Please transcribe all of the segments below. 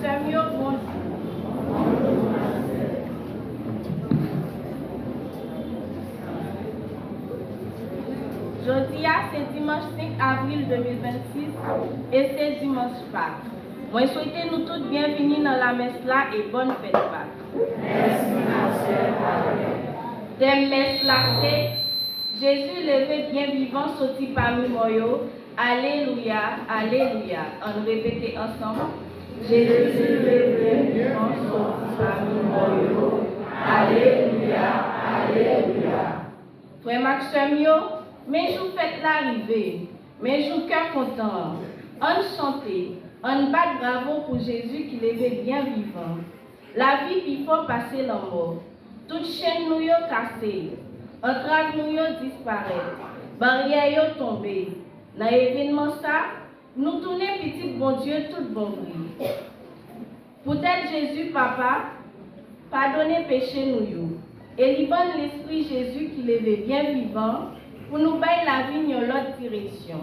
sœur Mio, bonjour. Aujourd'hui, c'est dimanche 5 avril 2026 et c'est dimanche Pâques. Moi, je souhaite nous toutes bienvenue dans la messe là et bonne fête Pâques. Merci, ma sœur. Thème messe là, c'est Jésus levé bien vivant sorti parmi moi. Alléluia, Alléluia. On répète ensemble. Jésus levé bien vivant sorti parmi moi. Alléluia, Alléluia. Frère Max Mio, mes jours fêtes l'arrivée, mes jours cœur content. On chantait, on bat bravo pour Jésus qui levait bien vivant. La vie il faut passer la mort. Toute chaîne nous yo cassée, entrave nous yo disparaît, barrière yo tombée. Dans l'événement ça, nous tournons petit bon Dieu tout bon bruit. Peut-être Jésus papa, pardonnez péché nous yo. Et libère l'esprit Jésus qui levait bien vivant pour nous bailler la vie dans l'autre direction,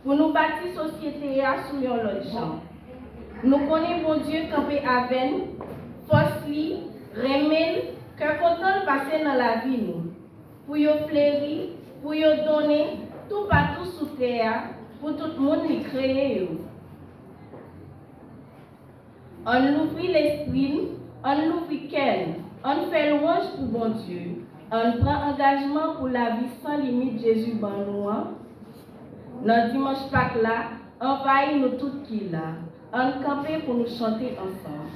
pour nous bâtir société sur l'autre champ. Nous connaissons bon Dieu campé avec force li, remel, que content passer dans la vie nous, pour y fleurir, pour y donner tout partout sous terre, pour tout le monde y créer. On ouvre l'esprit, on l'ouvre cœur. On fait louange pour bon Dieu. On prend engagement pour la vie sans limite Jésus Banouan. Dans dimanche Pâques là, envahit nous toutes qui là. On campe pour nous chanter ensemble.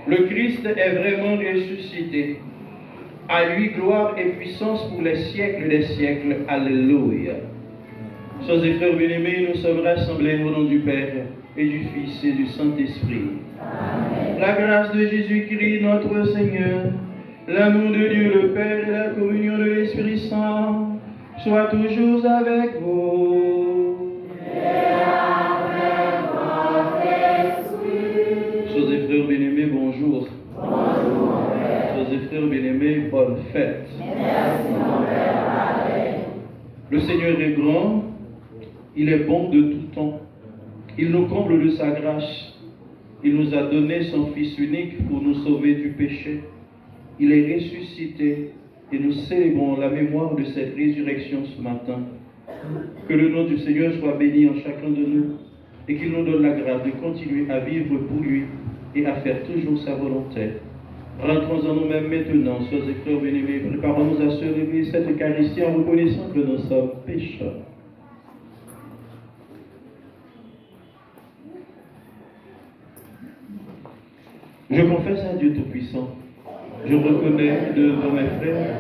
Le Christ est vraiment ressuscité. À lui gloire et puissance pour les siècles des siècles. Alléluia. Sœurs et frères bien-aimés, nous sommes rassemblés au nom du Père et du Fils et du Saint-Esprit. Amen. La grâce de Jésus-Christ, notre Seigneur, l'amour de Dieu le Père et la communion de l'Esprit Saint soient toujours avec vous. Et avec votre esprit. Sœurs et frères bien-aimés, bonjour. Bonjour, mon Père. Sœurs et frères bien-aimés, bonne fête. Merci, mon Père. Amen. Le Seigneur est grand, il est bon de tout temps. Il nous comble de sa grâce. Il nous a donné son Fils unique pour nous sauver du péché. Il est ressuscité et nous célébrons la mémoire de cette résurrection ce matin. Que le nom du Seigneur soit béni en chacun de nous et qu'il nous donne la grâce de continuer à vivre pour lui et à faire toujours sa volonté. Rentrons en nous-mêmes maintenant, sœurs et frères bien-aimés, préparons-nous à célébrer cette Eucharistie en reconnaissant que nous sommes pécheurs. Je confesse à Dieu Tout-Puissant, je reconnais devant mes frères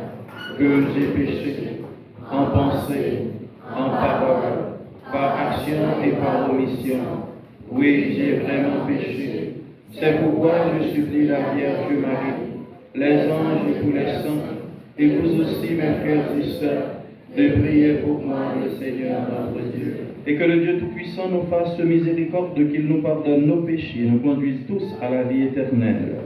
que j'ai péché en pensée, en parole, par action et par omission. Oui, j'ai vraiment péché. C'est pourquoi je supplie la Vierge Marie, les anges et tous les saints, et vous aussi mes frères et sœurs, de prier pour moi le Seigneur notre Dieu. Et que le Dieu Tout-Puissant nous fasse miséricorde, qu'il nous pardonne nos péchés et nous conduise tous à la vie éternelle.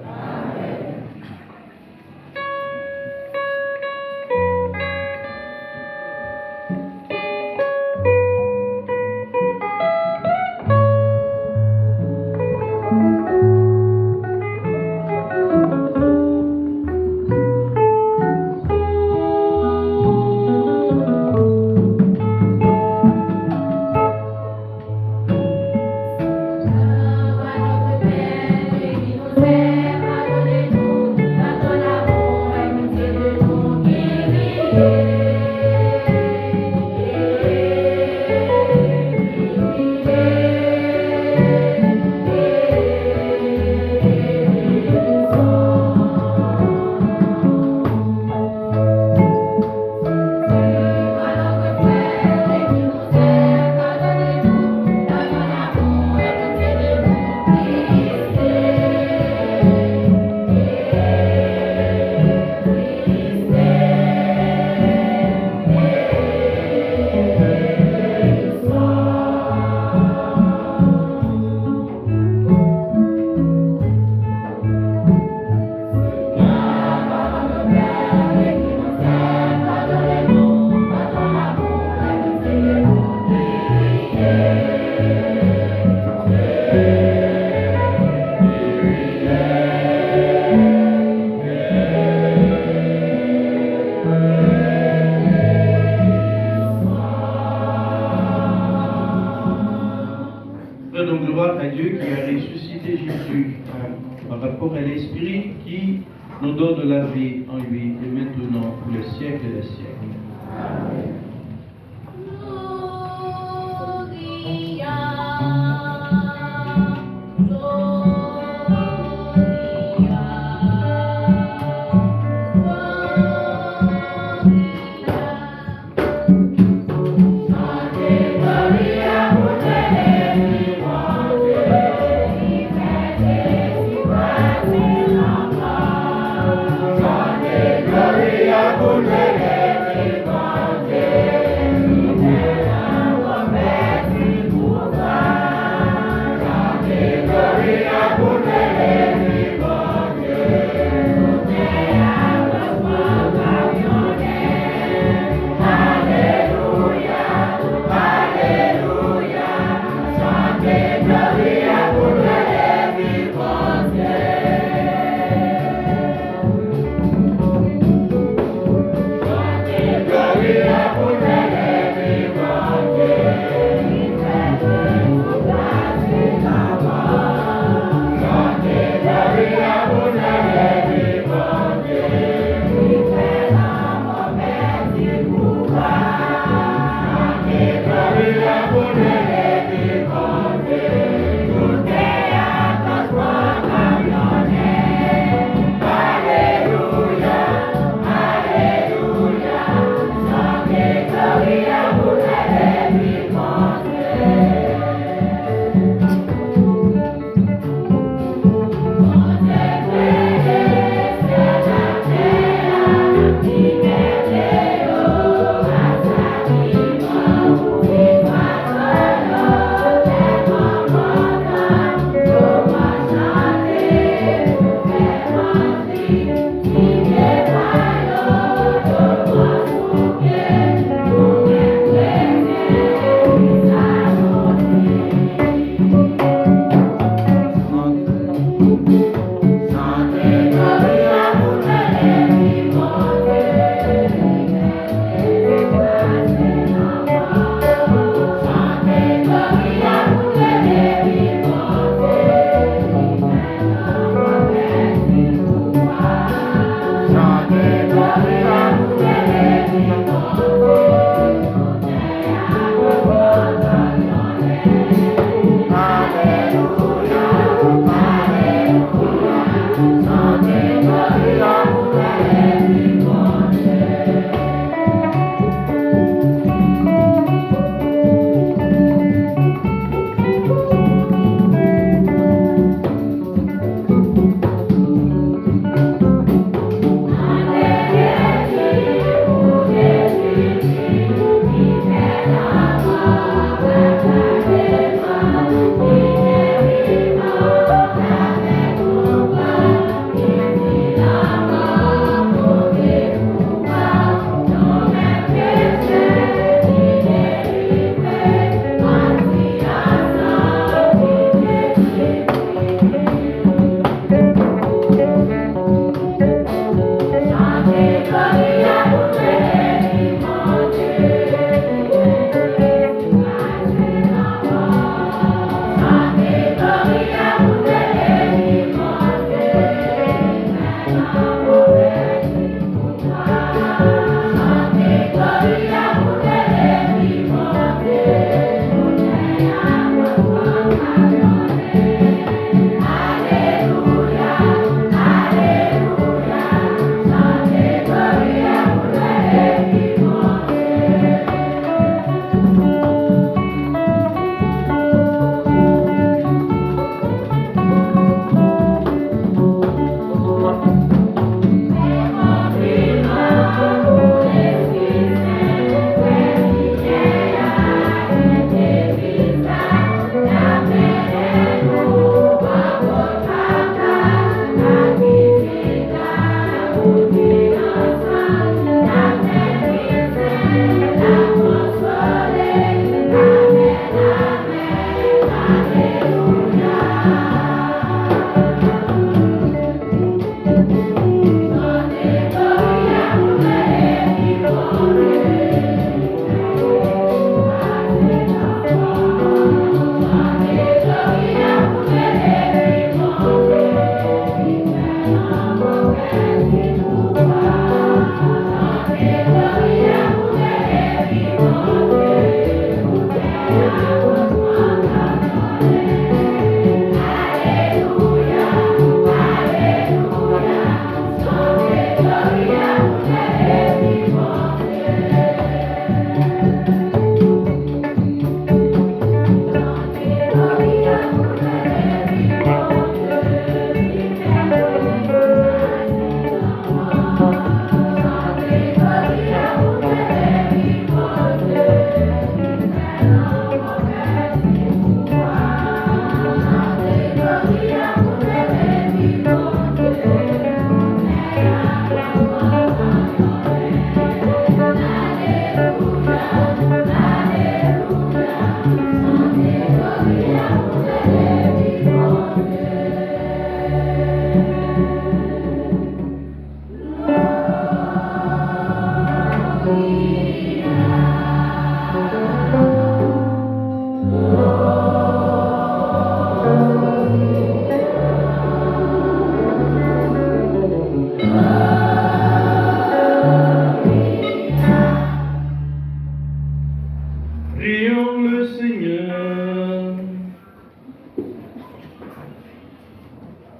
Par rapport à l'Esprit qui nous donne la vie en lui et maintenant pour les siècles des siècles. Amen. Gloria,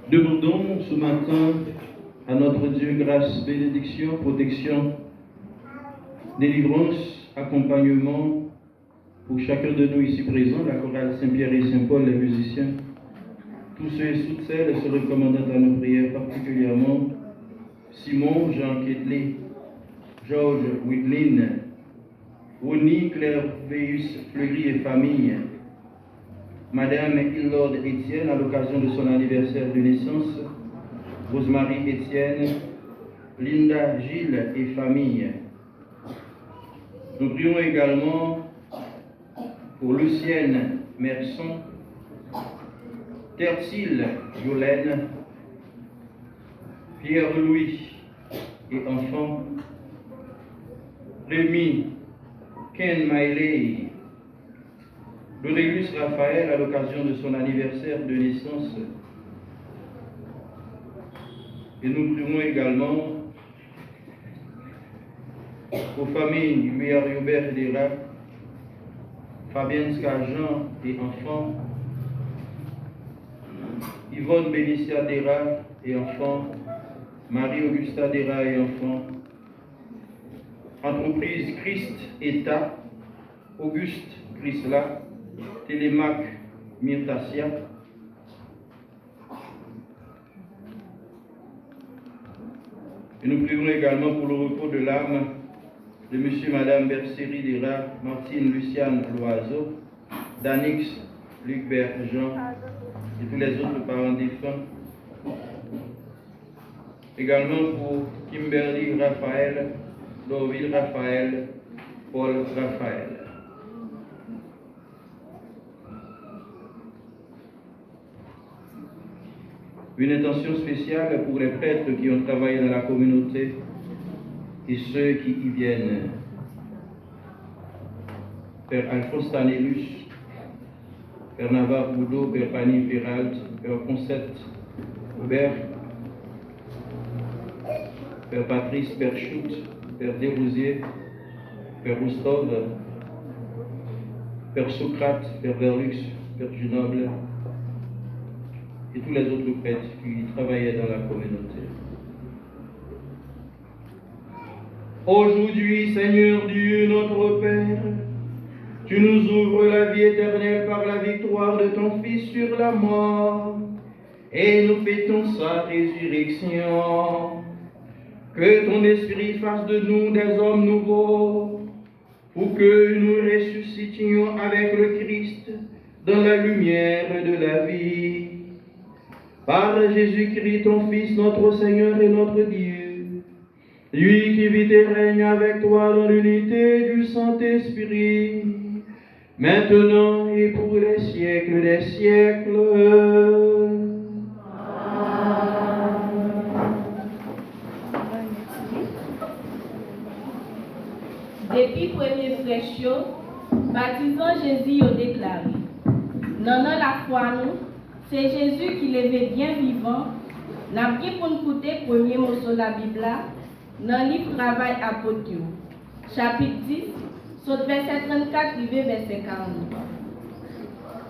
Demandons ce matin à notre Dieu grâce, bénédiction, protection, délivrance, accompagnement pour chacun de nous ici présents, la chorale Saint-Pierre et Saint-Paul, les musiciens, tous ceux et toutes celles se recommandant à nos prières, particulièrement Simon, Jean Ketley, Georges Whitlin, Ronnie, Claire Veus, Fleury et famille, Madame Hilord Étienne, à l'occasion de son anniversaire de naissance, Rosemary Étienne, Linda Gilles et famille. Nous prions également pour Lucienne Merson, Tertile Yolène, Pierre-Louis et enfants, Rémi, Ken Mailey, Doréus Raphaël à l'occasion de son anniversaire de naissance. Et nous prions également aux familles Hubert Dera, Fabien Scajan et enfants, Yvonne Bénicia Dera et enfants, Marie-Augusta Dera et enfants, entreprise Christ État, Auguste Chrysla, Télémac Myrtasia, et nous prions également pour le repos de l'âme de monsieur et madame Bercéry Dera, Martine Luciane Loiseau, Danix Luc Jean et tous les autres parents défunts. Également pour Kimberly Raphaël, Dorville Raphaël, Paul Raphaël. Une intention spéciale pour les prêtres qui ont travaillé dans la communauté et ceux qui y viennent. Père Alphonse Tanélus, Père Navarre Boudot, Père Fanny Peralt, Père Concette Aubert, Père Patrice, Père Choute, Père Desrosiers, Père Roustov, Père Socrate, Père Verlux, Père Junoble, et tous les autres prêtres qui travaillaient dans la communauté. Aujourd'hui, Seigneur Dieu, notre Père, tu nous ouvres la vie éternelle par la victoire de ton Fils sur la mort, et nous fêtons sa résurrection. Que ton Esprit fasse de nous des hommes nouveaux, pour que nous ressuscitions avec le Christ dans la lumière de la vie. Par Jésus-Christ, ton Fils, notre Seigneur et notre Dieu, lui qui vit et règne avec toi dans l'unité du Saint-Esprit, maintenant et pour les siècles des siècles. Depuis premier fraîchio, baptisant Jésus au déclaré. Non, la foi nous, c'est Jésus qui l'avait bien vivant. N'a bien pour nous écouter premier mot sur la Bible, dans le livre Travail apôtre, chapitre 10, sur verset 34, verset 40.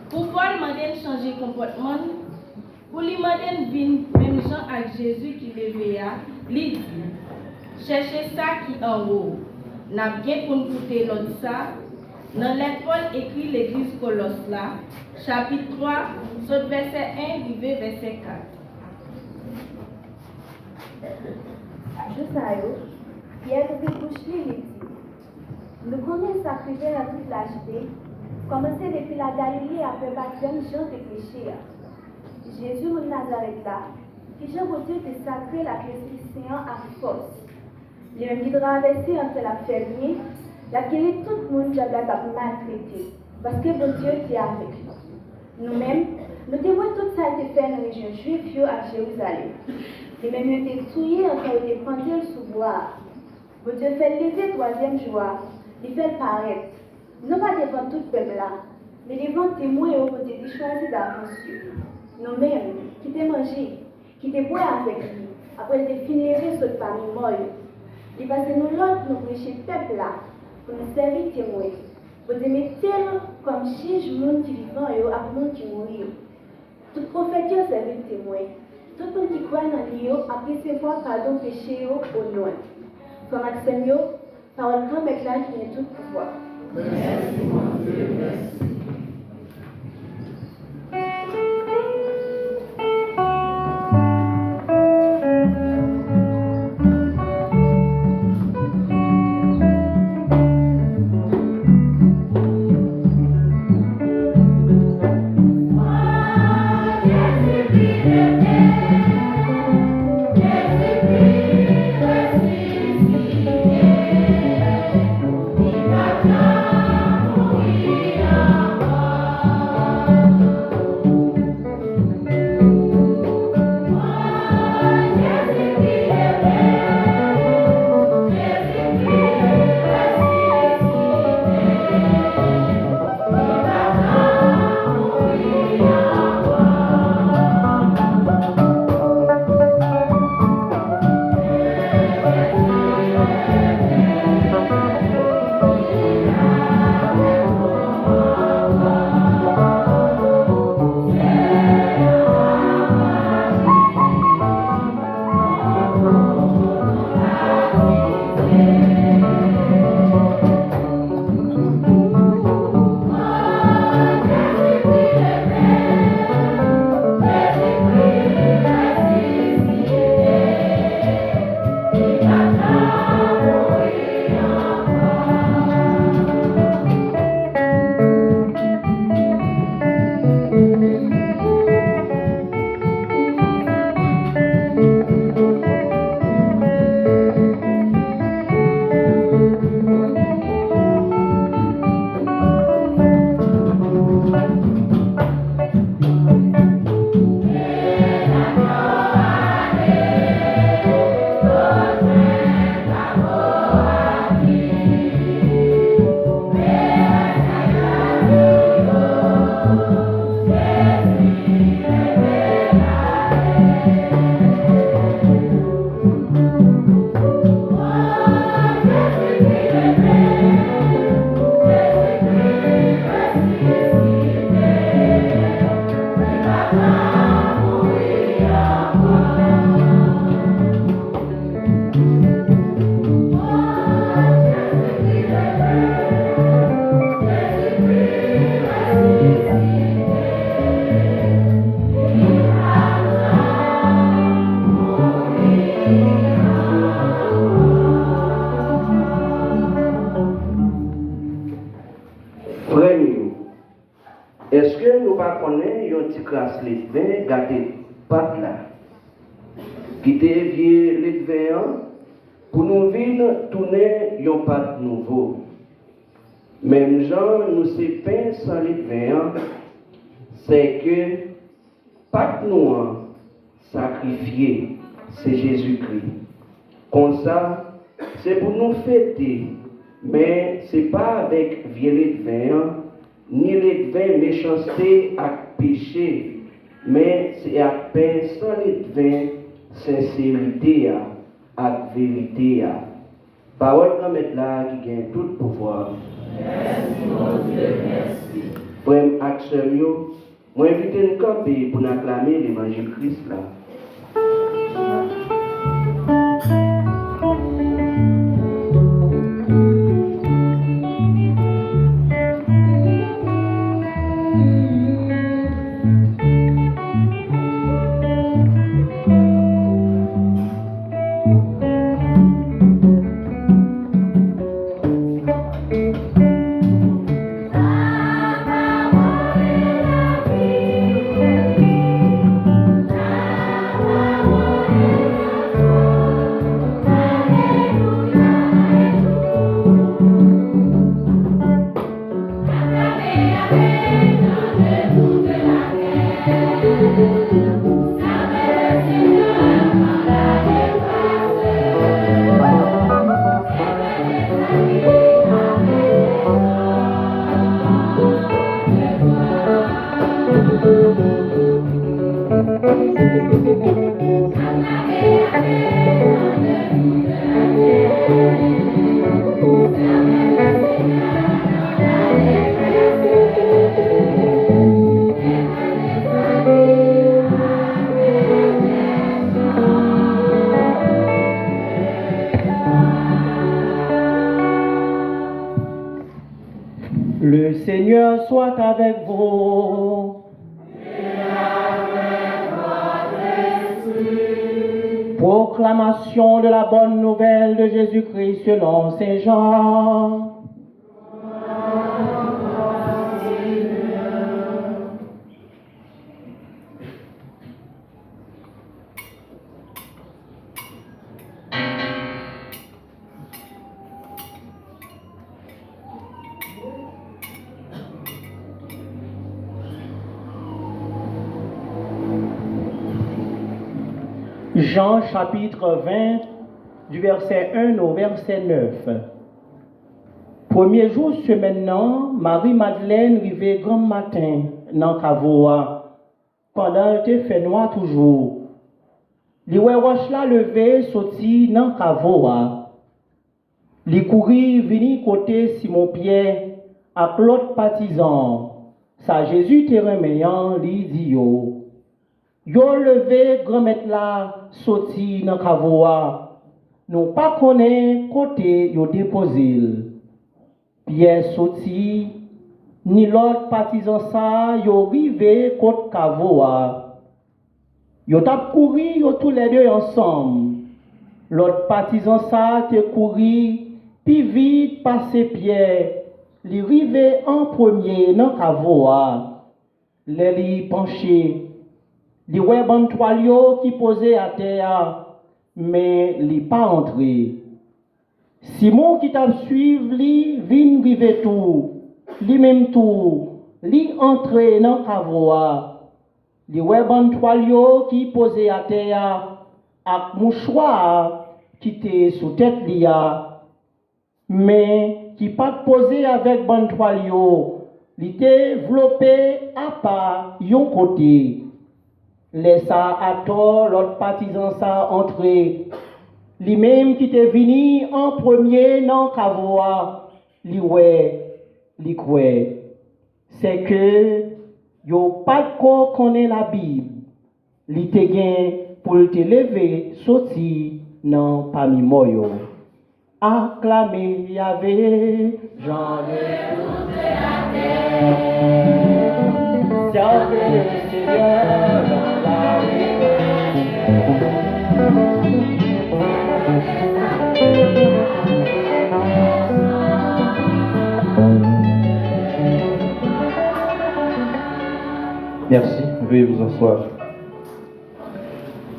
Pour pouvoir demander de changer de comportement, pour lui demander de venir même gens avec Jésus qui l'avait, lui dit, cherchez ça qui en haut. N'a bien pour nous écouter l'autre ça. Dans l'école écrit l'église Colosse là, chapitre 3, sur verset 1, verset 4. Je sais, Pierre de Couchy lui dit, nous connaissons sa prière à toute lâcheté, commencé depuis la Galilée après baptême Jean de péché. Jésus de Nazareth là, qui Jean pour Dieu de sacré la Christian à force. Il me guidera avec entre la fermier, laquelle tout le monde a maltraité, parce que bon Dieu était avec nous. Nous-mêmes, nous devons tout ça été fait dans les région juive à Jérusalem. Les mêmes étaient tués en train de prendre sous bois. Bon Dieu fait lever troisième joie, il fait paraître, non pas devant tout le peuple là, mais devant témoins et au Dieu qui choisit d'avance. Nous-mêmes, qui t'ai mangé, qui t'ai boit avec lui, après de finir sur le parmi mort. Il passe nous l'autre, nous prêcher le peuple là, pour nous servir témoins. Vous aimez tel comme juge monde qui vivant et à monde qui mourit. Tout prophète est servi témoin. Tout le monde qui croit dans lui a recevoir pardon péché au loin. Comme Maxime, parole grand mec là qui est tout pouvoir. Merci mon Dieu, merci. Mourir qui dévie les veillants pour nous venir tourner un pas nouveau. Même gens nous c'est peint sans les veillants, c'est que pas nous sacrifié, c'est Jésus-Christ. Comme ça, c'est pour nous fêter, mais c'est pas avec violet veillant, ni les vins méchanceté à péché, mais c'est à peine sans les vins sincérité à vérité. Parole comme être là qui gagne tout pouvoir. Merci mon Dieu, merci. Frère Axel, moi invite une camper pour acclamer l'évangile Christ là. Le Seigneur soit avec vous. Proclamation de la bonne nouvelle de Jésus-Christ selon Saint Jean. Jean chapitre 20, du verset 1 au verset 9. Premier jour semaine, Marie-Madeleine rivait grand matin dans Cavoa, pendant qu'il fait noir toujours. Li wè roche la levé sorti dans Cavoa. Li couri vini côté Simon-Pierre à l'autre partisan. Sa Jésus te remeyan li di yo. Yo levé grand-mère la sorti dans Cavoa. Non pas connaît côté yo déposé. Pierre sorti, ni l'autre partisan sa yo rivé côté Cavoa. Yo tap couru yo tous les deux ensemble. L'autre partisan sa te couru puis vite passer Pierre. Li rivé en premier dans Cavoa. Li penché. Li wè ban toile yo qui posait à terre, mais li pas entré. Simon qui t'a suivi, li vin rive tout, li même tout, li entré dans Cavoa. Li wè ban toile yo qui posait à terre, ak mouchoir qui te sous tête li a, mais qui pas posé avec ban toile yo, li te vlopé à part yon côté. Laissa à tort l'autre partisan sa entrer. Lui-même qui t'est venu en premier dans Cavoa, li kwe. C'est que yo pas de quoi connaît la Bible. Li te gen pour te lever sorti dans parmi moyo. Acclamez Yahvé, j'en ai toute la terre. Servez le Seigneur dans la Merci, veuillez vous asseoir.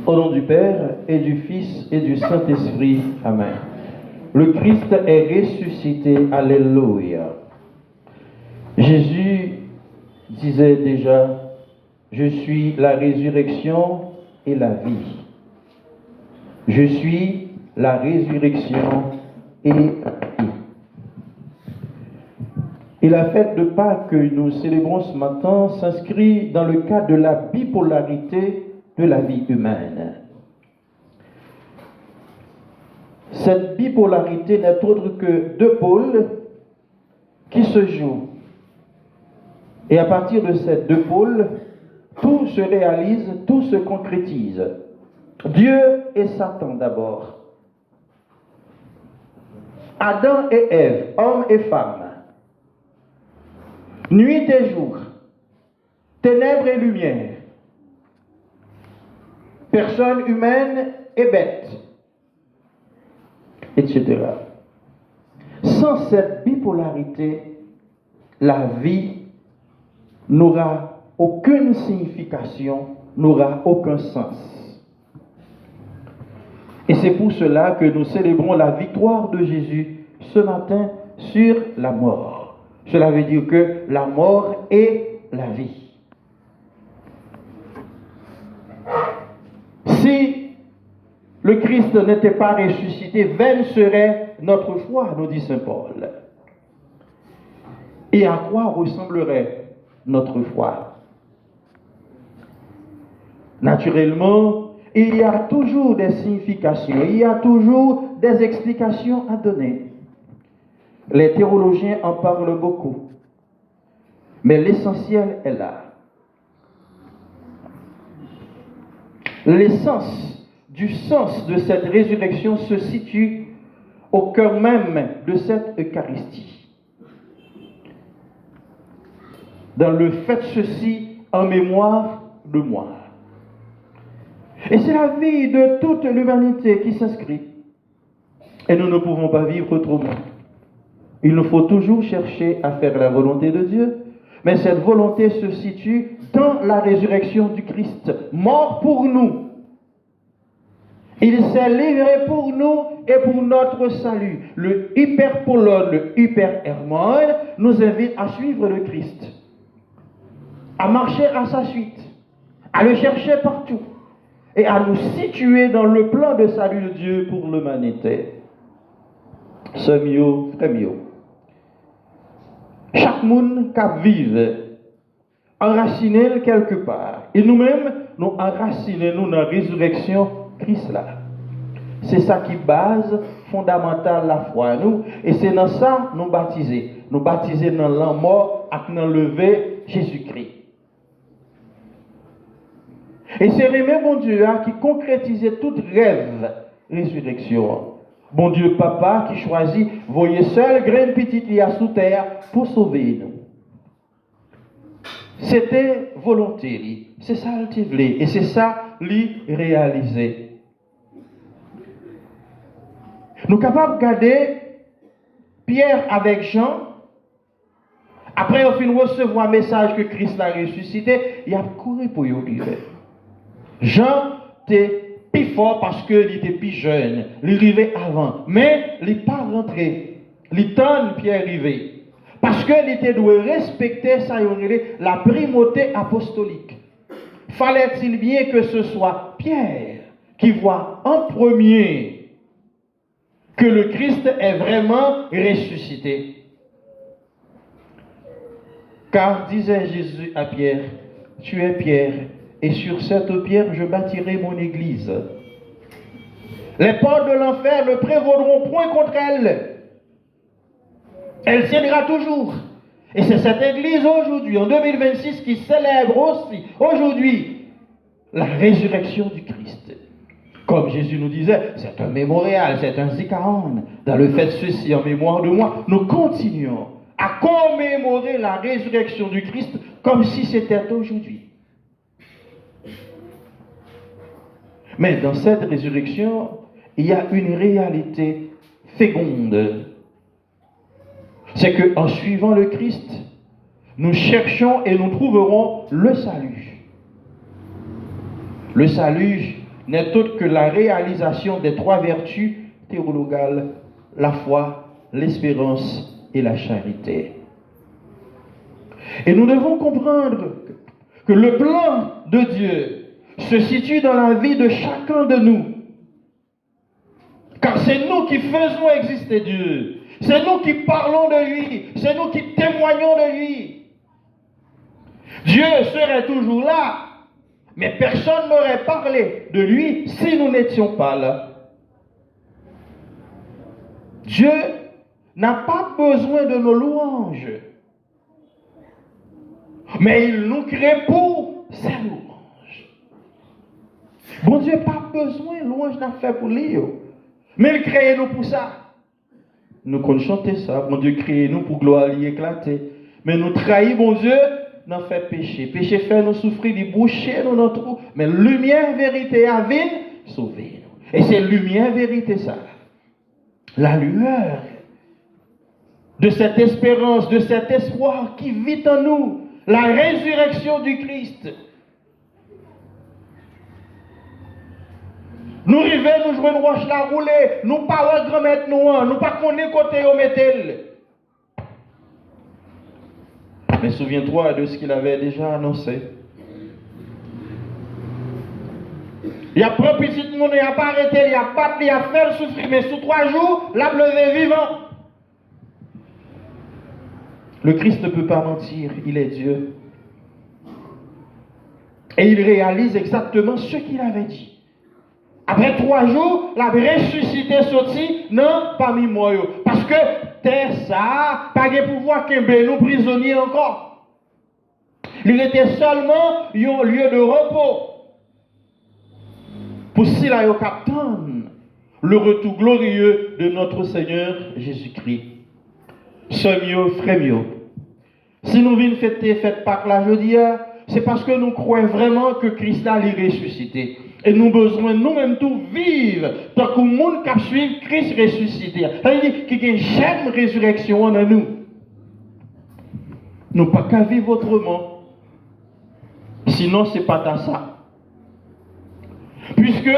Au nom du Père et du Fils et du Saint-Esprit. Amen. Le Christ est ressuscité. Alléluia. Jésus disait déjà, je suis la résurrection et la vie. Je suis la résurrection et la vie. Et la fête de Pâques que nous célébrons ce matin s'inscrit dans le cadre de la bipolarité de la vie humaine. Cette bipolarité n'est autre que deux pôles qui se jouent. Et à partir de ces deux pôles, tout se réalise, tout se concrétise. Dieu et Satan d'abord. Adam et Ève, homme et femme. Nuit et jour. Ténèbres et lumière. Personne humaine et bête. Etc. Sans cette bipolarité, la vie n'aura aucune signification, n'aura aucun sens. Et c'est pour cela que nous célébrons la victoire de Jésus ce matin sur la mort. Cela veut dire que la mort est la vie. Si le Christ n'était pas ressuscité, vaine serait notre foi, nous dit saint Paul. Et à quoi ressemblerait notre foi? Naturellement, il y a toujours des significations, il y a toujours des explications à donner. Les théologiens en parlent beaucoup. Mais l'essentiel est là. L'essence du sens de cette résurrection se situe au cœur même de cette Eucharistie. Dans le faites ceci en mémoire de moi. Et c'est la vie de toute l'humanité qui s'inscrit. Et nous ne pouvons pas vivre autrement. Il nous faut toujours chercher à faire la volonté de Dieu, mais cette volonté se situe dans la résurrection du Christ, mort pour nous. Il s'est livré pour nous et pour notre salut. Le hyperpolone, le hyperhermone nous invite à suivre le Christ, à marcher à sa suite, à le chercher partout et à nous situer dans le plan de salut de Dieu pour l'humanité. C'est mieux, très mieux. Chaque monde qui vive enraciné quelque part. Et nous-mêmes, nous enracinons nous dans la résurrection Christ là. C'est ça qui base fondamentale la foi nous. Et c'est dans ça nous baptiser. Nous baptiser dans la mort et dans le lever Jésus-Christ. Et c'est le même bon Dieu qui concrétisait tout rêve résurrection. Bon Dieu papa qui choisit voyez seul graine petite qui a sous terre pour sauver nous. C'était volonté, c'est ça le voulait et c'est ça lui réaliser. Nous sommes capables de regarder Pierre avec Jean. Après, au fin recevoir un message que Christ l'a ressuscité, il a couru pour y arriver. Jean était plus fort parce qu'il était plus jeune. Il arrivait avant. Mais il n'est pas rentré. Il tente Pierre arrivé. Parce qu'il était doué respecter ça, la primauté apostolique. Fallait-il bien que ce soit Pierre qui voit en premier que le Christ est vraiment ressuscité. Car disait Jésus à Pierre, tu es Pierre, et sur cette pierre je bâtirai mon église. Les portes de l'enfer ne prévaudront point contre elle. Elle tiendra toujours. Et c'est cette église aujourd'hui, en 2026, qui célèbre aussi, aujourd'hui, la résurrection du Christ. Comme Jésus nous disait, c'est un mémorial, c'est un zikaron. Dans le fait ceci en mémoire de moi, nous continuons à commémorer la résurrection du Christ comme si c'était aujourd'hui. Mais dans cette résurrection, il y a une réalité féconde. C'est qu'en suivant le Christ, nous cherchons et nous trouverons le salut. Le salut n'est autre que la réalisation des 3 vertus théologales, la foi, l'espérance et la charité. Et nous devons comprendre que le plan de Dieu se situe dans la vie de chacun de nous. Car c'est nous qui faisons exister Dieu. C'est nous qui parlons de lui. C'est nous qui témoignons de lui. Dieu serait toujours là, mais personne n'aurait parlé de lui si nous n'étions pas là. Dieu n'a pas besoin de nos louanges, mais il nous crée pour ses louanges. Bon Dieu n'a pas besoin de louanges n'a fait pour lui, mais il crée nous pour ça. Nous connaissons chanter ça, bon Dieu crée nous pour gloire lui éclater, mais nous trahissons bon Dieu, nous fait péché. Péché fait nous souffrir, il boucher nous dans trou, mais lumière, vérité à vine, sauver nous. Et c'est lumière, vérité ça. La lueur de cette espérance, de cet espoir qui vit en nous, la résurrection du Christ. Nous arrivons, nous jouons une roche la rouler, nous pas remettre nous pas connaître côté au métal. Mais souviens-toi de ce qu'il avait déjà annoncé. Il a pris petit monde, il n'a pas arrêté, il a battu, il a fait souffrir, mais sous 3 jours, l'a levé vivant. Le Christ ne peut pas mentir, il est Dieu. Et il réalise exactement ce qu'il avait dit. Après 3 jours, il a ressuscité sorti, non, parmi moi. Parce que terre ça, pas de pouvoir qu'un nous prisonniers encore. Il était seulement un lieu de repos. Pour cela, il captain le retour glorieux de notre Seigneur Jésus-Christ. Seigneur, frère, si nous venons fêter Pâques là jeudi, c'est parce que nous croyons vraiment que Christ a ressuscité. Et nous avons besoin nous-mêmes tout vivre tant que le monde qui suit Christ ressuscité. C'est-à-dire qu'il y a une chaîne résurrection en nous. Nous ne pouvons pas vivre autrement. Sinon, ce n'est pas ça. Puisque,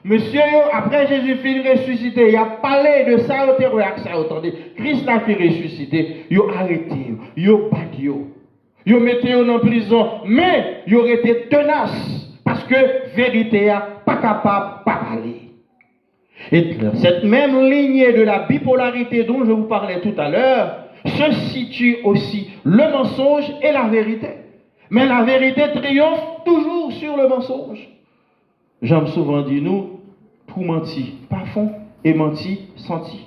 monsieur, après Jésus-Christ ressuscité, il a parlé de ça au terreau, ça attendez. Christ a fait ressusciter, il a arrêté, il a battu, il a mis en prison, mais il aurait été tenace. Parce que vérité n'est pas capable de parler. Et cette même lignée de la bipolarité dont je vous parlais tout à l'heure se situe aussi le mensonge et la vérité. Mais la vérité triomphe toujours sur le mensonge. J'aime souvent dire nous, tout menti, pas fond et menti, senti.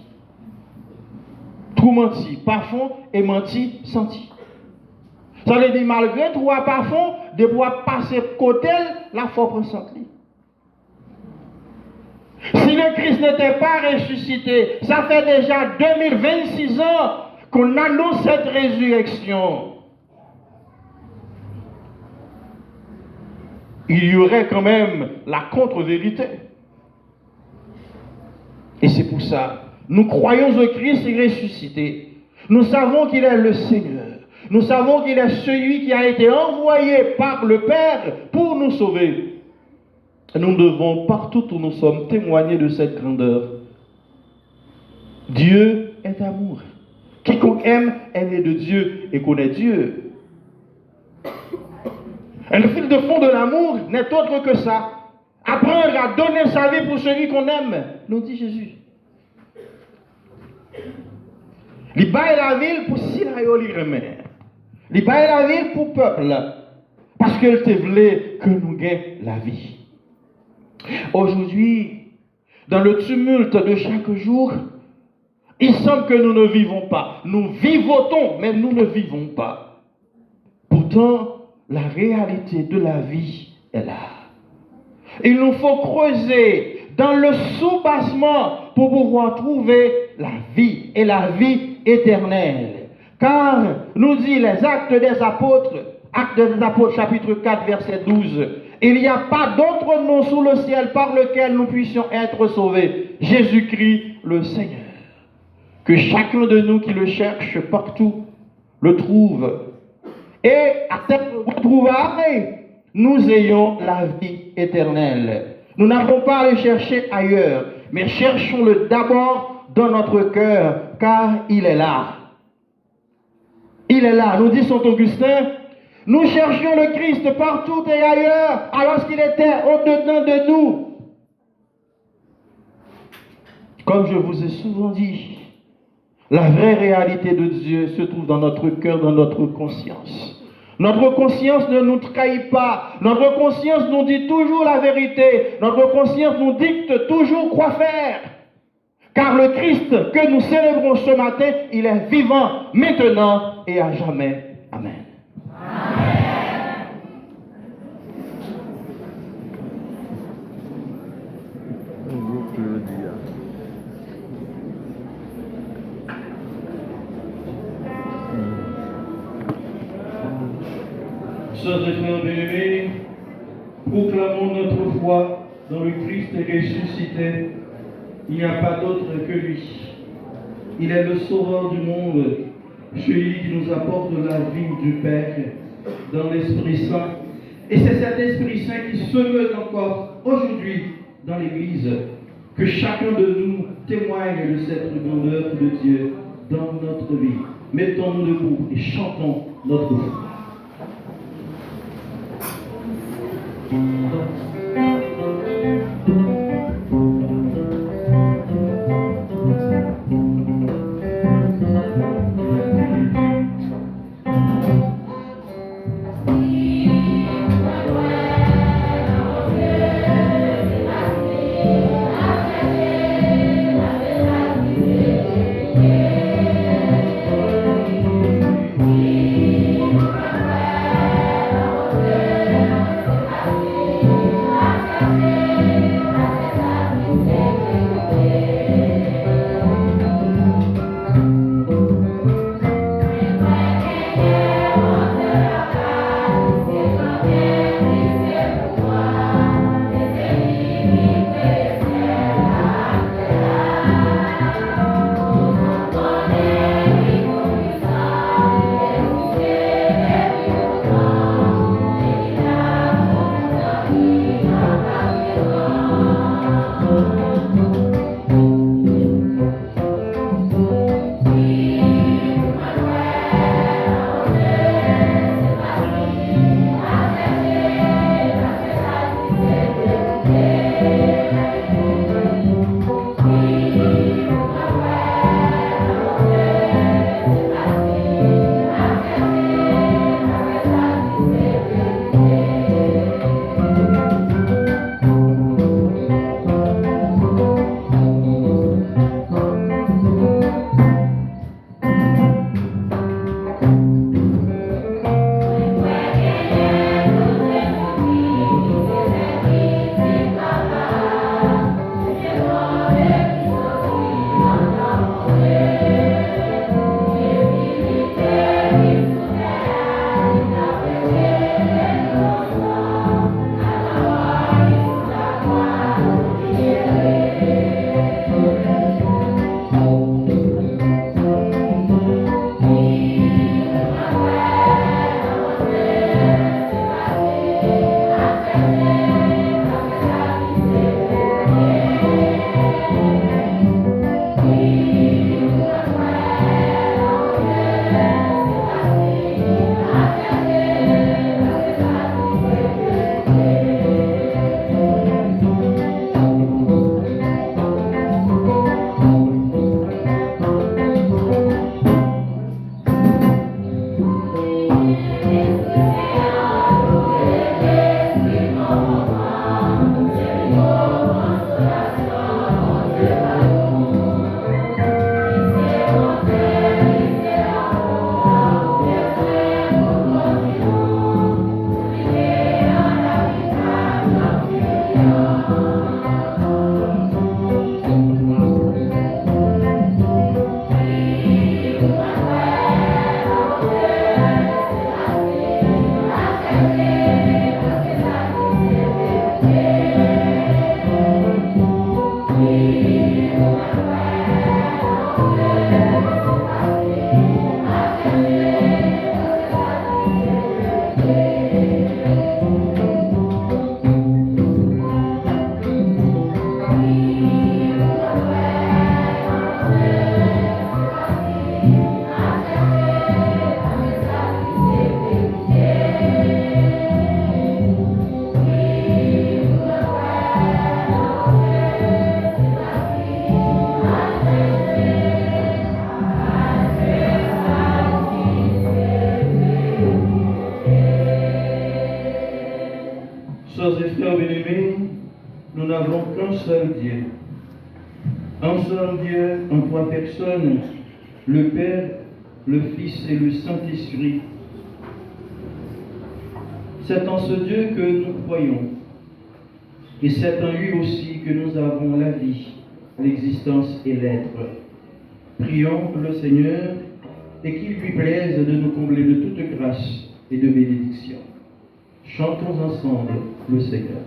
Tout menti, pas fond et menti, senti. Ça veut dire malgré tout pas fond, de pouvoir passer côté la force sentie. Si le Christ n'était pas ressuscité, ça fait déjà 2026 ans qu'on annonce cette résurrection. Il y aurait quand même la contre-vérité. Et c'est pour ça, nous croyons au Christ ressuscité. Nous savons qu'il est le Seigneur. Nous savons qu'il est celui qui a été envoyé par le Père pour nous sauver. Nous devons, partout où nous sommes, témoigner de cette grandeur. Dieu est amour. Quiconque aime est né de Dieu et connaît Dieu. Et le fil de fond de l'amour n'est autre que ça. Apprendre à donner sa vie pour celui qu'on aime, nous dit Jésus. Il baille la ville pour si la yoli remet. Il baille la ville pour peuple. Parce qu'elle te voulait que nous gagnions la vie. Aujourd'hui, dans le tumulte de chaque jour, il semble que nous ne vivons pas. Nous vivotons, mais nous ne vivons pas. Pourtant, la réalité de la vie est là. Il nous faut creuser dans le soubassement pour pouvoir trouver la vie et la vie éternelle. Car, nous dit les Actes des Apôtres, chapitre 4, verset 12, il n'y a pas d'autre nom sous le ciel par lequel nous puissions être sauvés. Jésus-Christ le Seigneur. Que chacun de nous qui le cherche partout le trouve. Et à cette retrouvaille, nous ayons la vie éternelle. Nous n'avons pas à le chercher ailleurs, mais cherchons-le d'abord dans notre cœur, car il est là. Il est là, nous dit Saint Augustin. Nous cherchions le Christ partout et ailleurs, alors qu'il était au-dedans de nous. Comme je vous ai souvent dit, la vraie réalité de Dieu se trouve dans notre cœur, dans notre conscience. Notre conscience ne nous trahit pas. Notre conscience nous dit toujours la vérité. Notre conscience nous dicte toujours quoi faire. Car le Christ que nous célébrons ce matin, il est vivant maintenant et à jamais. Amen. Sœurs et frères bien-aimés, proclamons notre foi dans le Christ ressuscité. Il n'y a pas d'autre que lui. Il est le sauveur du monde, celui qui nous apporte la vie du Père dans l'Esprit Saint. Et c'est cet Esprit Saint qui se meut encore aujourd'hui dans l'Église, que chacun de nous témoigne de cette grandeur de Dieu dans notre vie. Mettons-nous debout et chantons notre foi. Thank you. n'avons qu'un seul Dieu. Un seul Dieu en trois personnes, le Père, le Fils et le Saint-Esprit. C'est en ce Dieu que nous croyons. Et c'est en lui aussi que nous avons la vie, l'existence et l'être. Prions le Seigneur et qu'il lui plaise de nous combler de toute grâce et de bénédiction. Chantons ensemble le Seigneur.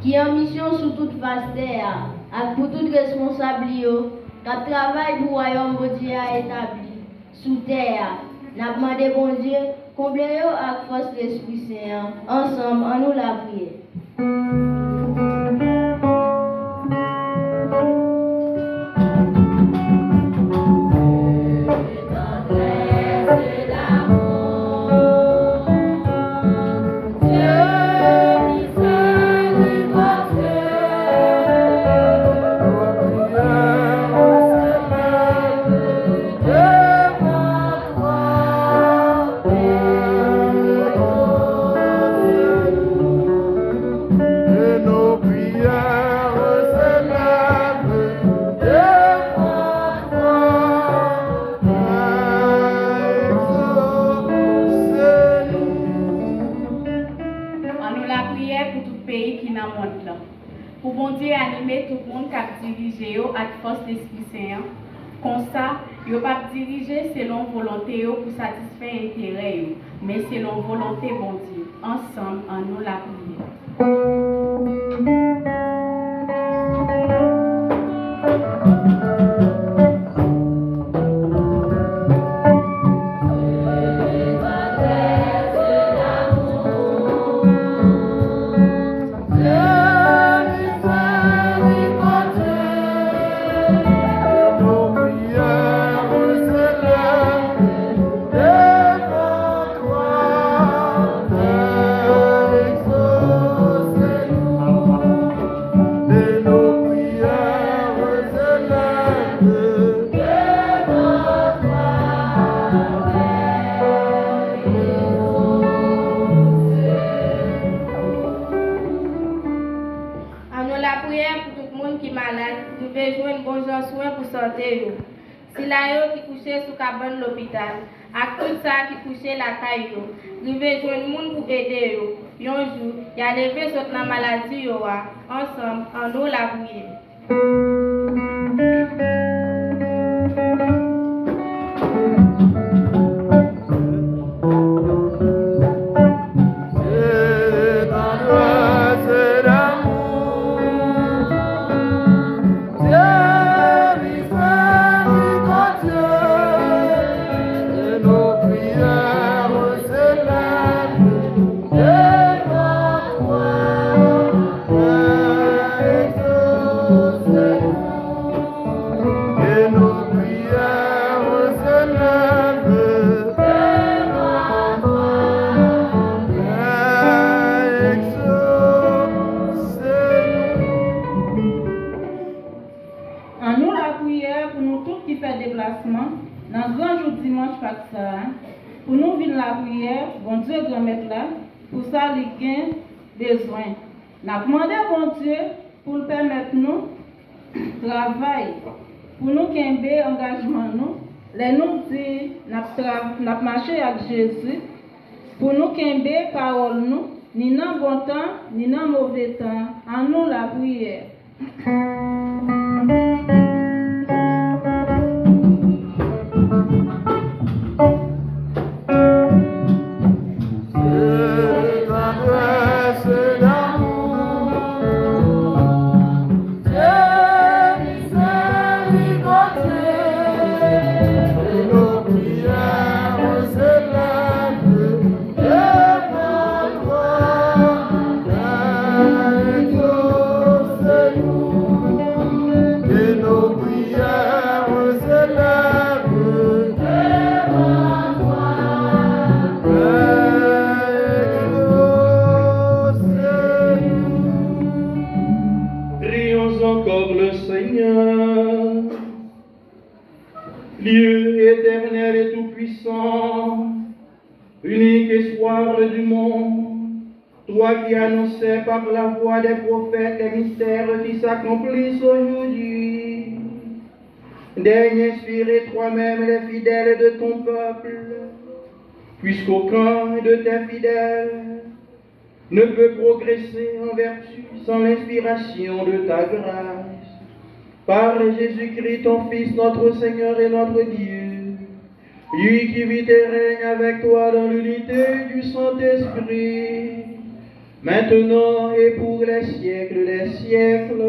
Qui est en mission sous toute face terre, et pour toute responsabilité, qui travaille pour le royaume de Dieu établi sous terre. Nous demandons bon Dieu, comblez-nous avec force de l'Esprit Saint. Ensemble, en nous la prière. Pour bon Dieu animer tout le monde qui a dirigé avec force d'Esprit Saint. Comme ça, il ne pas diriger selon volonté pour satisfaire l'intérêt, mais selon volonté bon Dieu. Ensemble, en nous la si la yo qui couché sous cabane l'hôpital, à tout ça qui couché la caille, nous veut joindre monde pour aider yo. Un jour, y a levé sur la maladie yo ensemble en nous la prière. Dans le grand jour dimanche, pour nous vivre la prière, bon Dieu, grand maître là, pour ça, les gains, besoin. Nous avons demandé à bon Dieu pour le permettre nous travail, pour nous qu'aimer engagement nous, les nous dire, nous avons marché avec Jésus, pour nous qu'aimer parole nous, ni dans bon temps, ni dans mauvais temps, en nous la prière. Dieu miséricordieux. Prions encore le Seigneur. Dieu éternel et tout-puissant, unique espoir du monde, toi qui annonçais par la voix des prophètes les mystères qui s'accomplissent aujourd'hui, daigne inspirer toi-même les fidèles de ton peuple, puisqu'aucun de tes fidèles ne peut progresser en vertu sans l'inspiration de ta grâce. Par Jésus-Christ, ton Fils, notre Seigneur et notre Dieu, lui qui vit et règne avec toi dans l'unité du Saint-Esprit, maintenant et pour les siècles des siècles.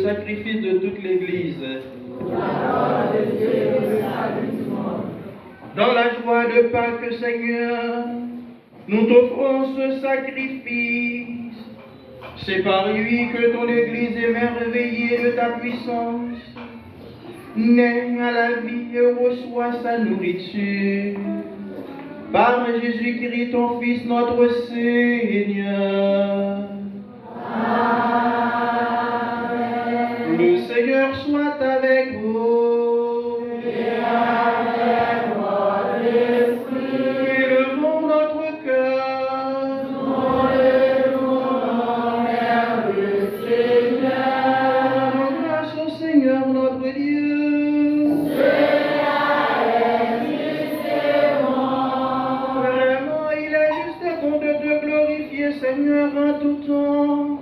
sacrifice de toute l'Église. Dans la joie de Pâques, Seigneur, nous t'offrons ce sacrifice. C'est par lui que ton Église émerveillée de ta puissance naît à la vie et reçoit sa nourriture. Par Jésus-Christ, ton Fils, notre Seigneur. Amen. Le Seigneur soit avec vous. Et avec votre esprit. Élevons notre cœur. Nous élevons envers le Seigneur. Grâce au Seigneur notre Dieu. Seigneur, en tout temps,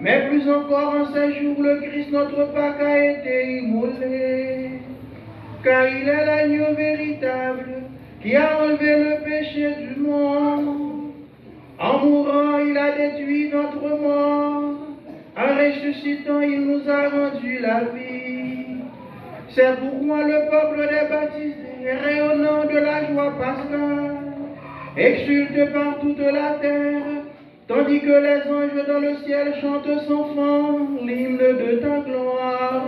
mais plus encore en ce jour, le Christ, notre Pâques, a été immolé, car il est l'agneau véritable qui a enlevé le péché du monde. En mourant, il a détruit notre mort. En ressuscitant, il nous a rendu la vie. C'est pourquoi le peuple des baptisés, rayonnant de la joie pascale, exulte par toute la terre, tandis que les anges dans le ciel chantent sans fin l'hymne de ta gloire.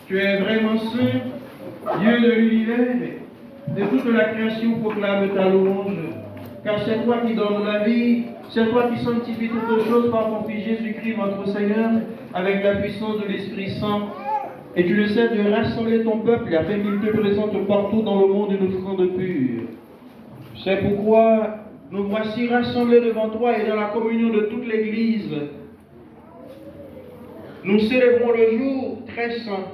Tu es vraiment saint, Dieu de l'univers, et toute la création proclame ta louange, car c'est toi qui donnes la vie, c'est toi qui sanctifies toutes choses par ton Fils Jésus-Christ, notre Seigneur, avec la puissance de l'Esprit Saint. Et tu le sais de rassembler ton peuple afin qu'il te présente partout dans le monde une offrande pure. C'est pourquoi nous voici rassemblés devant toi et dans la communion de toute l'Église. Nous célébrons le jour très saint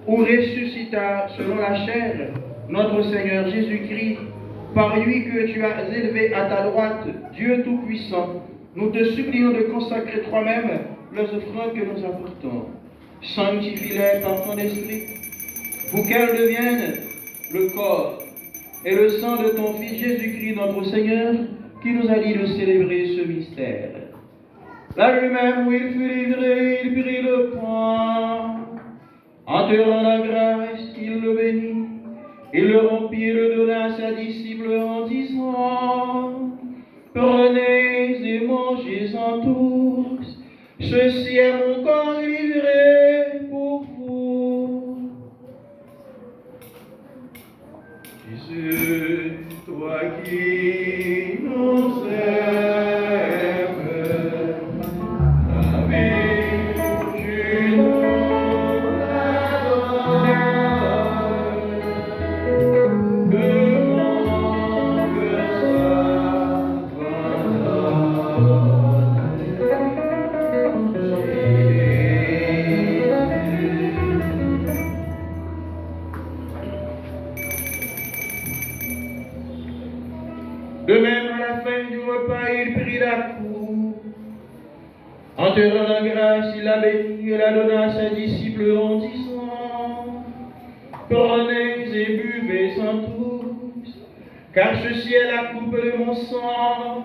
où ressuscita selon la chair notre Seigneur Jésus-Christ, par lui que tu as élevé à ta droite, Dieu Tout-Puissant. Nous te supplions de consacrer toi-même les offrandes que nous apportons. Sanctifie-les par ton esprit, pour qu'elles deviennent le corps et le sang de ton Fils Jésus-Christ, notre Seigneur, qui nous a dit de célébrer ce mystère. La nuit même où il fut livré, il prit le pain. En te rendant grâce, il le bénit. Il le rompit et le donna à ses disciples en disant: Prenez et mangez-en tous. Ceci est mon corps livré pour vous. Jésus, toi qui nous aimes, ta vie, tu nous la donnes. Que mon cœur De même, à la fin du repas, il prit la coupe. En te rendant grâce, il la bénit et la donna à ses disciples en disant: Prenez et buvez-en tous, car ceci est la coupe de mon sang,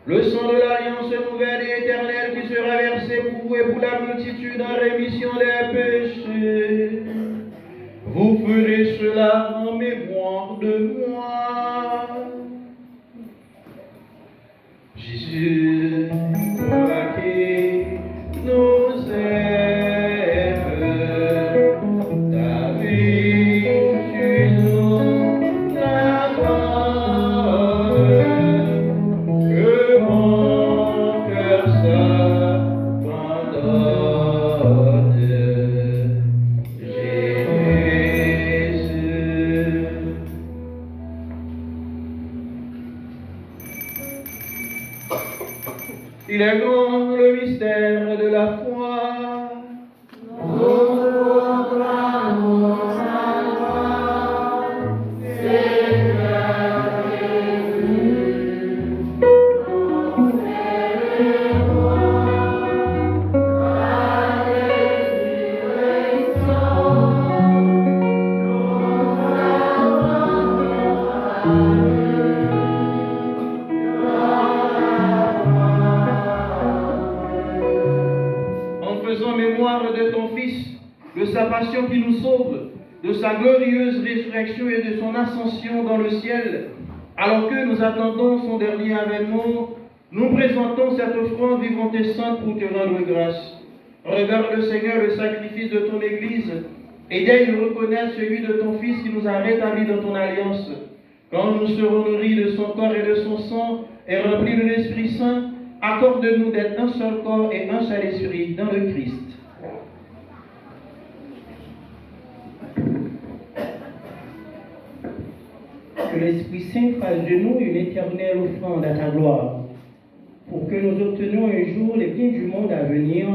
le sang de l'alliance nouvelle et éternelle qui sera versé pour vous et pour la multitude en rémission des péchés. Vous ferez cela en mémoire de moi. Jésus, toi qui nous aimes, ta vie, tu nous la donnes. Que mon cœur s'abandonne. Jésus. Il est grand le mystère de la foi. Nous proclamons ta gloire, Seigneur Jésus. Nous célébrons ta résurrection. Nous acclamons En faisant mémoire de ton Fils, de sa passion qui nous sauve, de sa glorieuse résurrection et de son ascension dans le ciel, alors que nous attendons son dernier avènement, nous présentons cette offrande vivante et sainte pour te rendre grâce. Regarde, Seigneur, le sacrifice de ton Église et daigne reconnaître celui de ton Fils qui nous a rétablis dans ton alliance. Quand nous serons nourris de son corps et de son sang et remplis de l'Esprit Saint, accorde-nous d'être un seul corps et un seul esprit dans le Christ. Que l'Esprit Saint fasse de nous une éternelle offrande à ta gloire, pour que nous obtenions un jour les biens du monde à venir,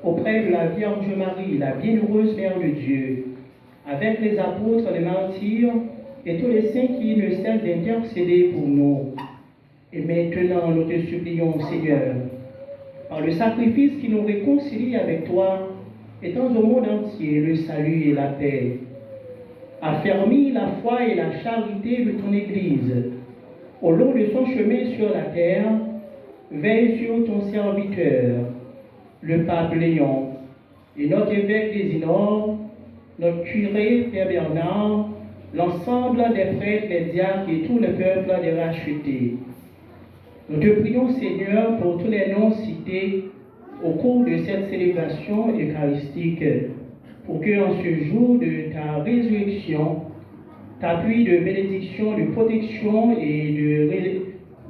auprès de la Vierge Marie, la bienheureuse Mère de Dieu, avec les apôtres, les martyrs et tous les saints qui ne cessent d'intercéder pour nous. Et maintenant, nous te supplions, Seigneur, par le sacrifice qui nous réconcilie avec toi, étends au monde entier le salut et la paix. Affermis la foi et la charité de ton Église. Au long de son chemin sur la terre, veille sur ton serviteur, le pape Léon, et notre évêque des Inors, notre curé Père Bernard, l'ensemble des prêtres, des diacres et tout le peuple des rachetés. Nous te prions, Seigneur, pour tous les noms cités au cours de cette célébration eucharistique, pour que en ce jour de ta résurrection, ta pluie de bénédiction, de protection et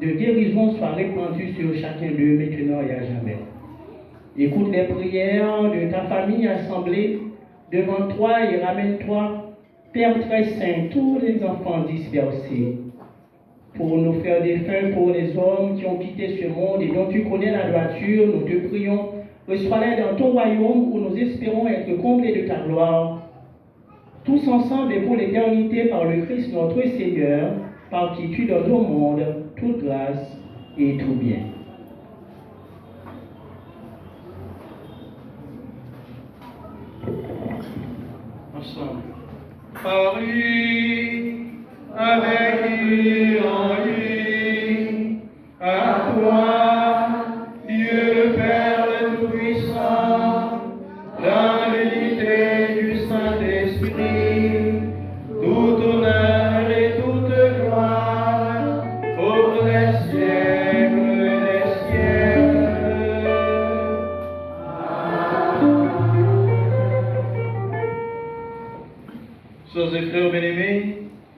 de guérison soit répandue sur chacun d'eux maintenant et à jamais. Écoute les prières de ta famille assemblée devant toi et ramène-toi, Père très saint, tous les enfants dispersés. Pour nos frères défunts, pour les hommes qui ont quitté ce monde et dont tu connais la droiture, nous te prions, reçois-les dans ton royaume où nous espérons être comblés de ta gloire. Tous ensemble et pour l'éternité par le Christ notre Seigneur, par qui tu donnes au monde toute grâce et tout bien. Ensemble. Par lui, avec lui, en lui, à toi, Dieu le Père le Tout-Puissant, dans l'unité du Saint-Esprit, tout honneur et toute gloire, pour les siècles des siècles. Sœurs et frères bien-aimés,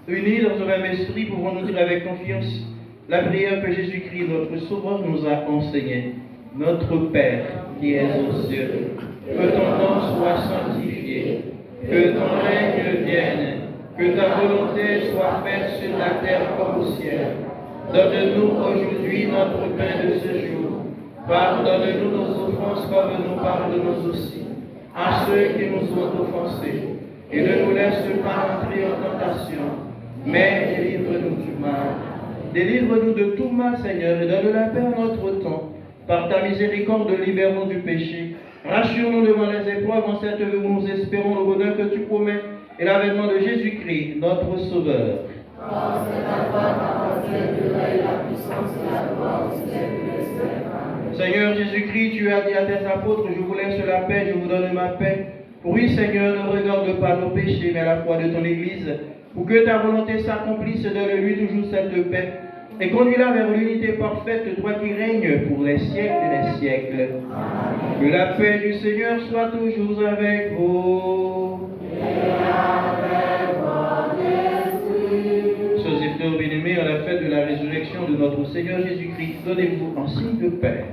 unis dans un même esprit, pouvons-nous dire avec confiance la prière que Jésus-Christ, notre Sauveur, nous a enseignée. Notre Père, qui es aux cieux, que ton nom soit sanctifié, que ton règne vienne, que ta volonté soit faite sur la terre comme au ciel. Donne-nous aujourd'hui notre pain de ce jour. Pardonne-nous nos offenses comme nous pardonnons aussi à ceux qui nous ont offensés. Et ne nous laisse pas entrer en tentation, mais délivre-nous du mal. Délivre-nous de tout mal, Seigneur, et donne la paix à notre temps. Par ta miséricorde, libère-nous du péché. Rassure-nous devant les épreuves en cette vie où nous espérons le bonheur que tu promets et l'avènement de Jésus-Christ, notre Sauveur. Seigneur Jésus-Christ, tu as dit à tes apôtres, je vous laisse la paix, je vous donne ma paix. Oui, Seigneur, ne regarde pas nos péchés, mais la foi de ton Église, pour que ta volonté s'accomplisse, donne-lui toujours cette paix, et conduis-la vers l'unité parfaite, toi qui règnes pour les siècles des siècles. Amen. Que la paix du Seigneur soit toujours avec vous. Et avec votre esprit. Sœurs et frères bien-aimés, à la fête de la résurrection de notre Seigneur Jésus-Christ, donnez-vous en signe de paix.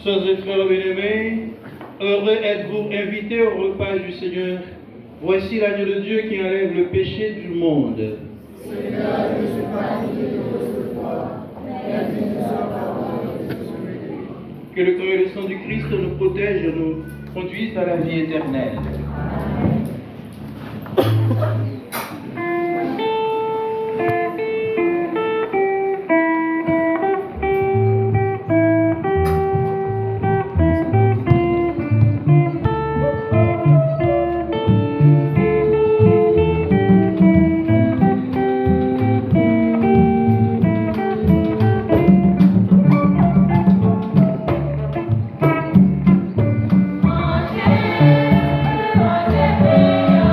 Sœurs et frères bien-aimés, heureux êtes-vous invités au repas du Seigneur. Voici l'agneau de Dieu qui enlève le péché du monde. Seigneur, je ne suis pas digne de recevoir, mais dis-moi parole de Jésus. Que le corps et le sang du Christ nous protègent et nous conduisent à la vie éternelle. Mangez, mangez bien.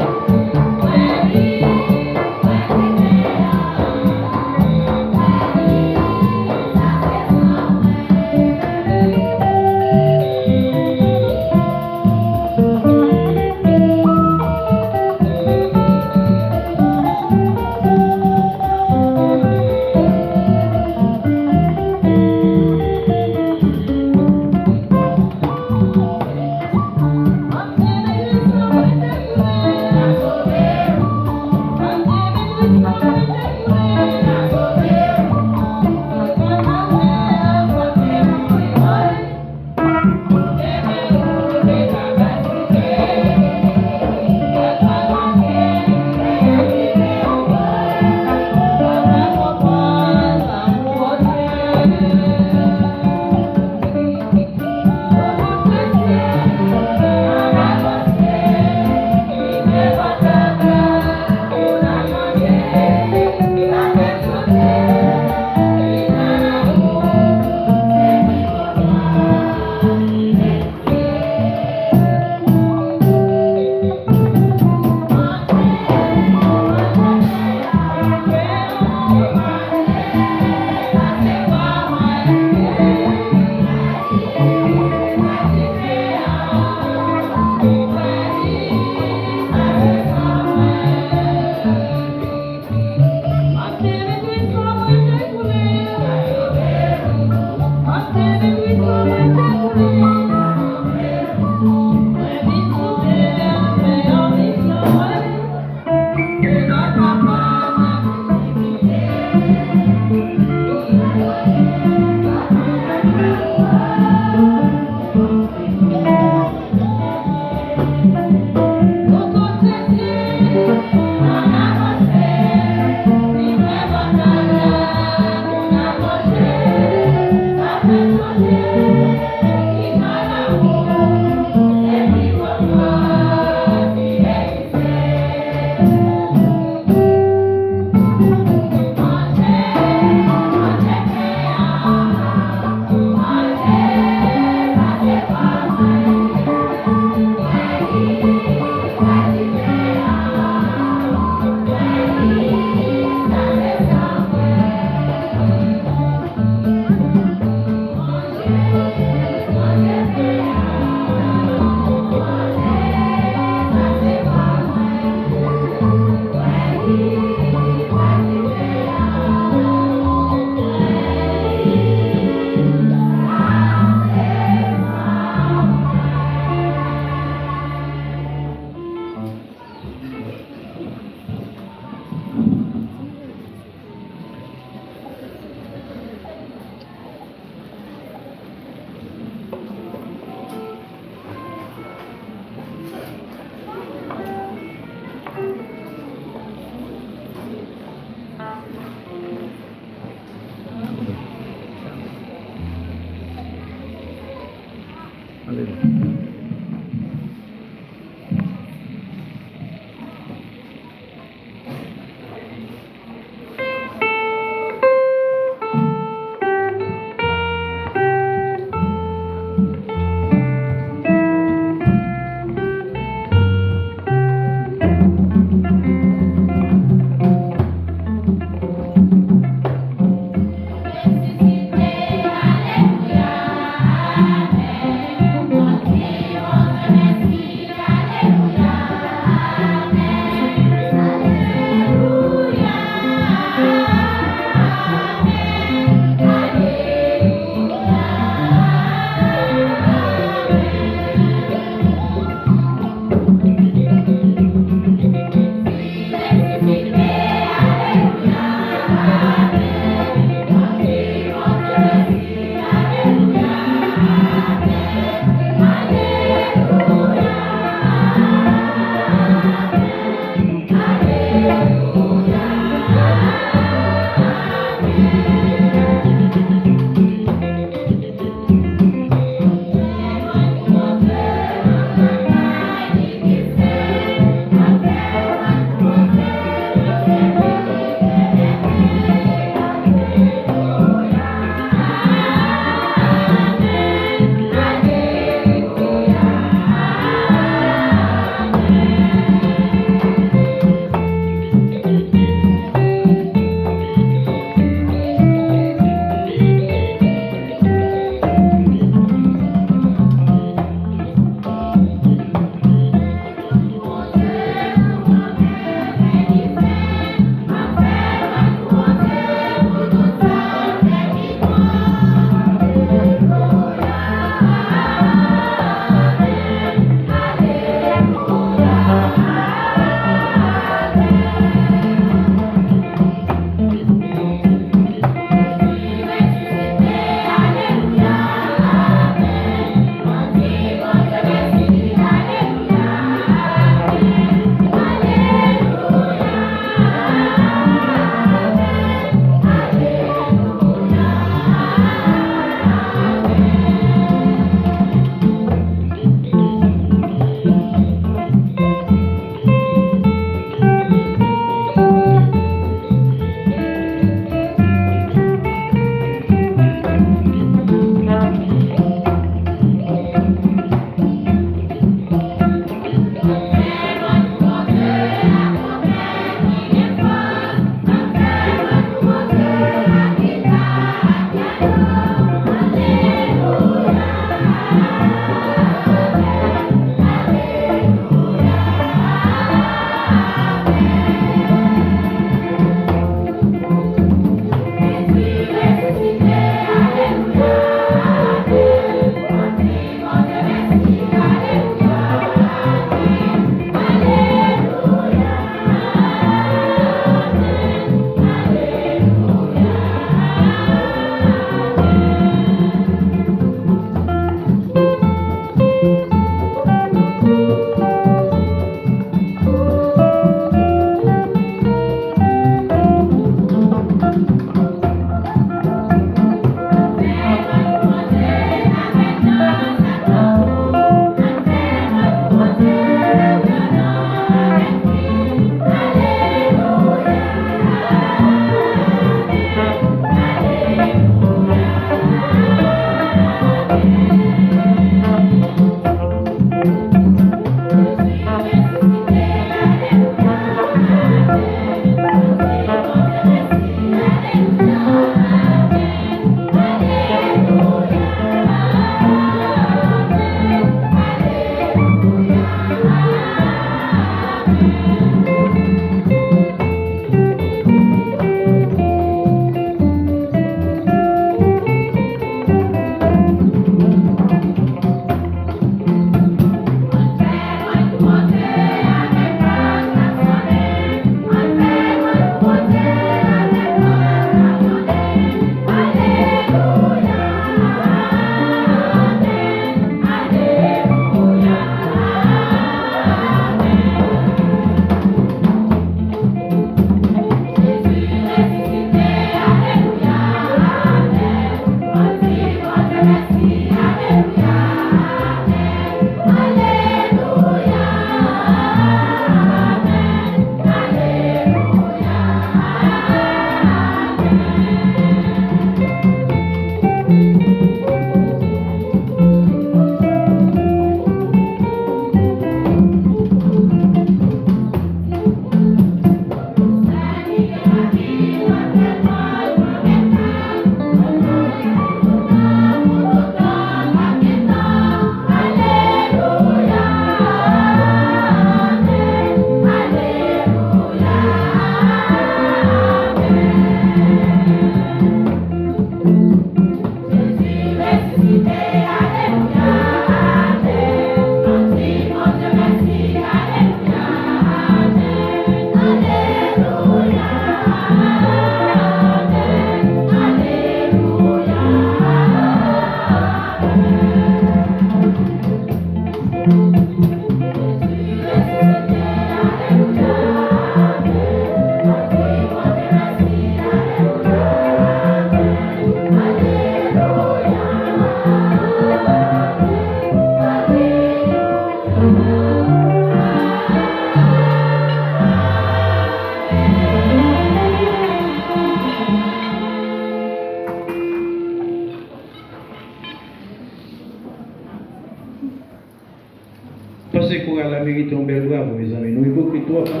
Pensez qu'on a la mérite en belle bravo, mes amis. Nous évoquons trois fois.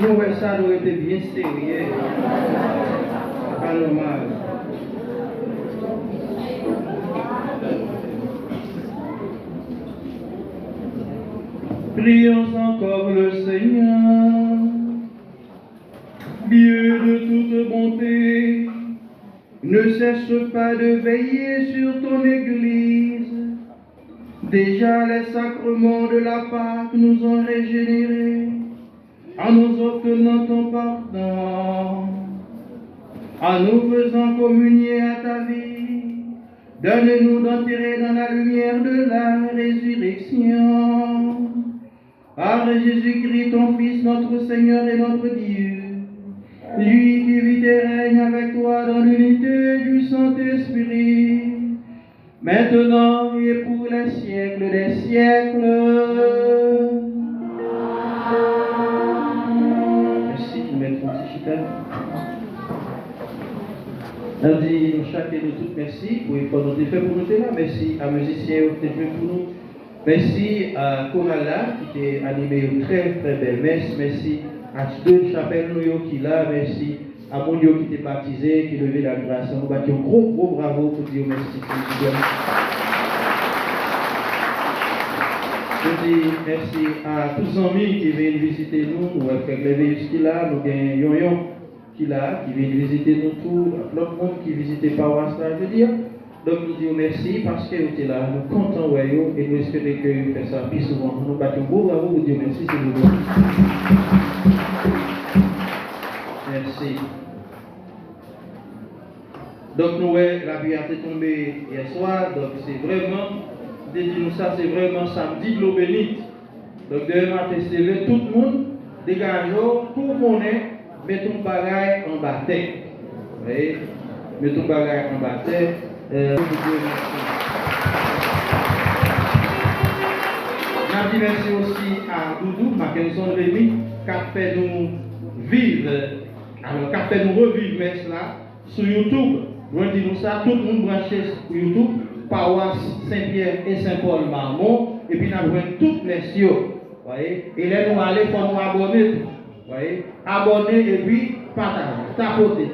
Nous, ça aurait été bien sérieux. Pas normal. Prions encore le Seigneur, Dieu de toute bonté, ne cesse pas de veiller sur ton Église. Déjà les sacrements de la Pâque nous ont régénérés en nous obtenant ton pardon, en nous faisant communier à ta vie. Donne-nous d'entrer dans la lumière de la résurrection. Par Jésus-Christ, ton Fils, notre Seigneur et notre Dieu, lui qui vit et règne avec toi dans l'unité du Saint-Esprit, maintenant et pour les siècles des siècles. Merci, nous mettons petit chita. On dit chacun de toutes merci pour l'effort que nous avons fait pour nous là. Merci à musiciens qui ont fait pour nous. Merci à Corala qui a animé une très très belle messe. Merci à deux chapelles qui sont là. Merci à mon Dieu qui était baptisé, qui levait la grâce. Nous battons un gros bravo pour dire merci. Je dis merci à tous les amis qui viennent visiter nous. Nous avons fait lever jusqu'à là. Nous avons Yon qui est là, qui vient visiter nous tous. L'autre monde qui visitait paroisse là, je veux dire. Donc nous disons merci parce que vous êtes là, nous comptons et nous espérons que vous faites ça plus souvent. Nous battons beau bravo, vous disons merci, c'est vous. Merci. Donc nous, la pluie a tombé hier soir, donc c'est vraiment, dis-nous ça, c'est vraiment samedi de l'eau bénite. Donc demain matin, c'est levé tout le monde, dégageons, tout le monde, mettons le bagage en bataille. Vous voyez, mettons le bagage en bataille. Merci. Je dis merci aussi à Doudou, Mackenson Rémy, qui a fait nous vivre, alors qui a fait nous revivre messe là sur YouTube. Nous disons ça, tout le monde branché sur YouTube, paroisse Saint-Pierre et Saint-Paul Marmont, et puis nous avons toutes les cieux. Voyez, et là nous allons pour nous abonner. Voyez, abonner et puis partager, tapoter.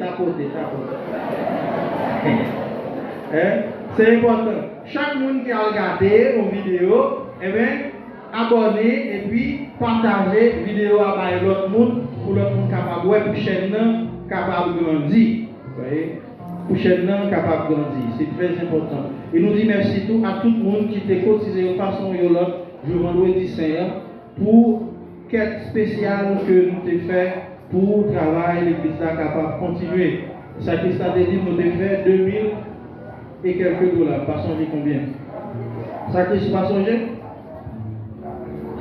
C'est important. Chaque monde qui a regardé nos vidéos, eh bien, abonner et puis partager la vidéo avec l'autre monde pour l'autre monde capable de pour chaîne capable de grandir. Vous voyez? Pour chaîne capable de grandir. C'est très important. Et nous dit merci à tout le monde qui t'a cotisé de façon ou l'autre, je vendredi saint pour quête spéciale que nous avons fait pour travailler l'église capable de continuer. Ça qui s'est dit, nous avons fait 2000 et quelques dollars. Pas songer combien? Ça qui se passe songer?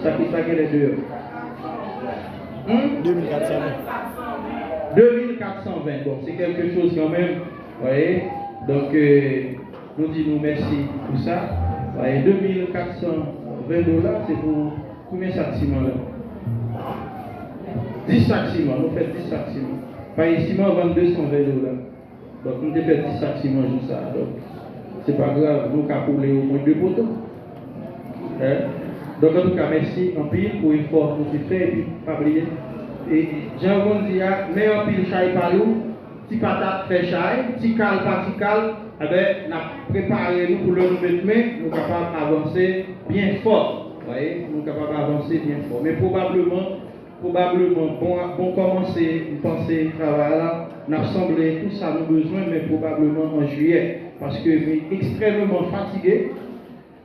Ça qui s'est les deux. 2420. 2420. Bon, c'est quelque chose quand même. Vous voyez? Donc, nous disons merci pour ça. Vous voyez, 2420 dollars, c'est pour combien de sacs de ciment là? 10 sacs de ciment. Nous faisons 10 sacs de ciment. Par ici, ciment, on vend 220 dollars. Donc, nous devons faire 10 sacs de ciment juste ça. Donc, c'est pas grave, nous avons pour au moins 2 poteaux. Hein? Donc, en tout cas, merci en pile pour l'effort que nous avons fait et puis, pas oublier. Et Jean-Gon dit, mais en pile, chaille par nous, si patate fait chaille, si cal pas si cal, eh bien, nous avons préparé nous pour le nous mettre main, nous sommes capables d'avancer bien fort. Vous voyez, nous sommes capables d'avancer bien fort. Mais probablement, bon commencer, penser, travail là, nous avons semblé tout ça nous besoin, mais probablement en juillet. Parce que je suis extrêmement fatigué.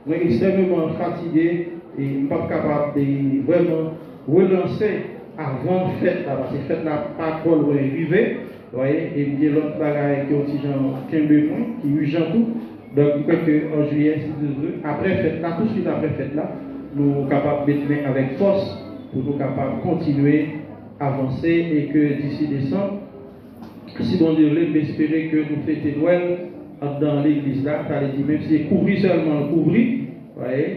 Et je ne suis pas capable de vraiment relancer avant la fête, parce que la fête n'a pas trop arrivé. Vous voyez, et il y a l'autre bagaille qui est aussi qui est urgent tout. Donc, je crois qu'en juillet, si vous voulez, après fête là, tout de suite après fête là, nous sommes capables de mettre avec force pour nous capables de continuer à avancer et que d'ici décembre, si bon Dieu veut, m'espérer que nous fêtons Noël dans l'église là, tu as dit, même si c'est couvrir seulement, couvrir, vous voyez,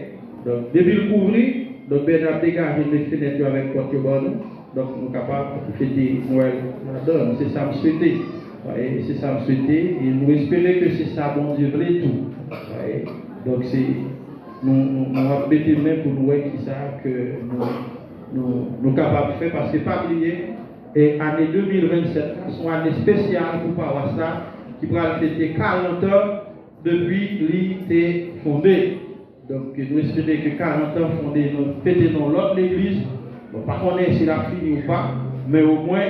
donc depuis le couvrir, donc Bernard dégage les fenêtres avec porte bonne, donc nous sommes capables de fêter Noël là-dedans, c'est ça que je souhaitais. C'est ça que je souhaitais, et nous espérons que c'est ça, bon Dieu, veut tout. Donc, nous avons mis les mains pour nous voir qui ça que nous sommes capables de faire, parce que pas oublier, et l'année 2027, c'est une année spéciale pour Pawassa, qui va fêter 40 ans depuis l'IT fondée. Donc, nous espérons que 40 ans fondés, nous fêtons dans l'autre église, bon, pas qu'on est si la fini ou pas, mais au moins,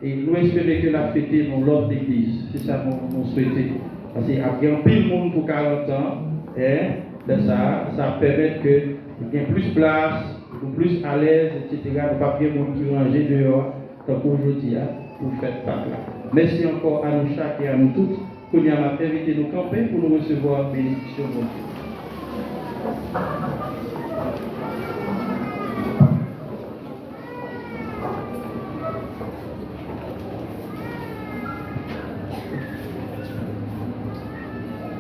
et nous espérons que la fête dans l'autre église. C'est ça que nous souhaitons. Parce qu'il y a un pile de monde pour 40 ans. Et ça permet qu'il y ait plus de place, plus à l'aise, etc. Ne pas bien monde qui ranger dehors. Donc aujourd'hui, pour faire ça là. Merci encore à nous chaque et à nous toutes. Qu'on y a invité nous camper pour nous recevoir bénédiction de Dieu.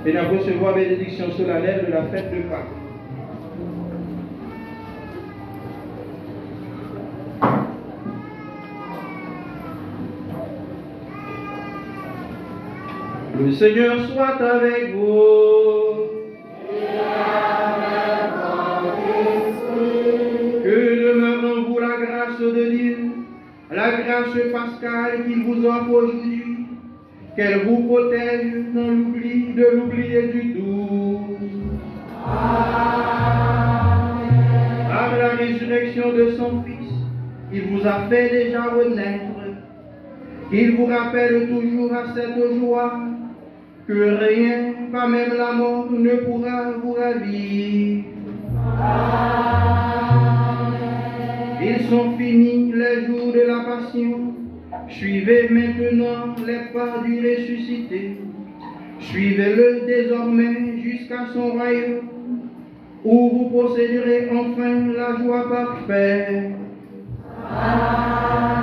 Et nous recevoir la bénédiction solennelle de la fête de Pâques. Le Seigneur soit avec vous. Et avec ton esprit. Que demeure en vous la grâce de Dieu, la grâce pascale qu'il vous offre aujourd'hui. Qu'elle vous protège dans l'oubli de l'oubli et du doute. Amen. Par la résurrection de son Fils, il vous a fait déjà renaître. Il vous rappelle toujours à cette joie que rien, pas même la mort, ne pourra vous ravir. Amen. Ils sont finis les jours de la passion. Suivez maintenant les pas du ressuscité. Suivez-le désormais jusqu'à son royaume, où vous posséderez enfin la joie parfaite. Amen.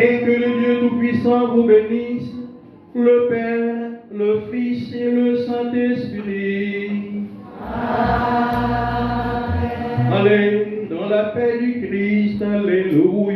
Et que le Dieu Tout-Puissant vous bénisse, le Père, le Fils et le Saint-Esprit. Amen. Allez dans la paix du Christ, alléluia.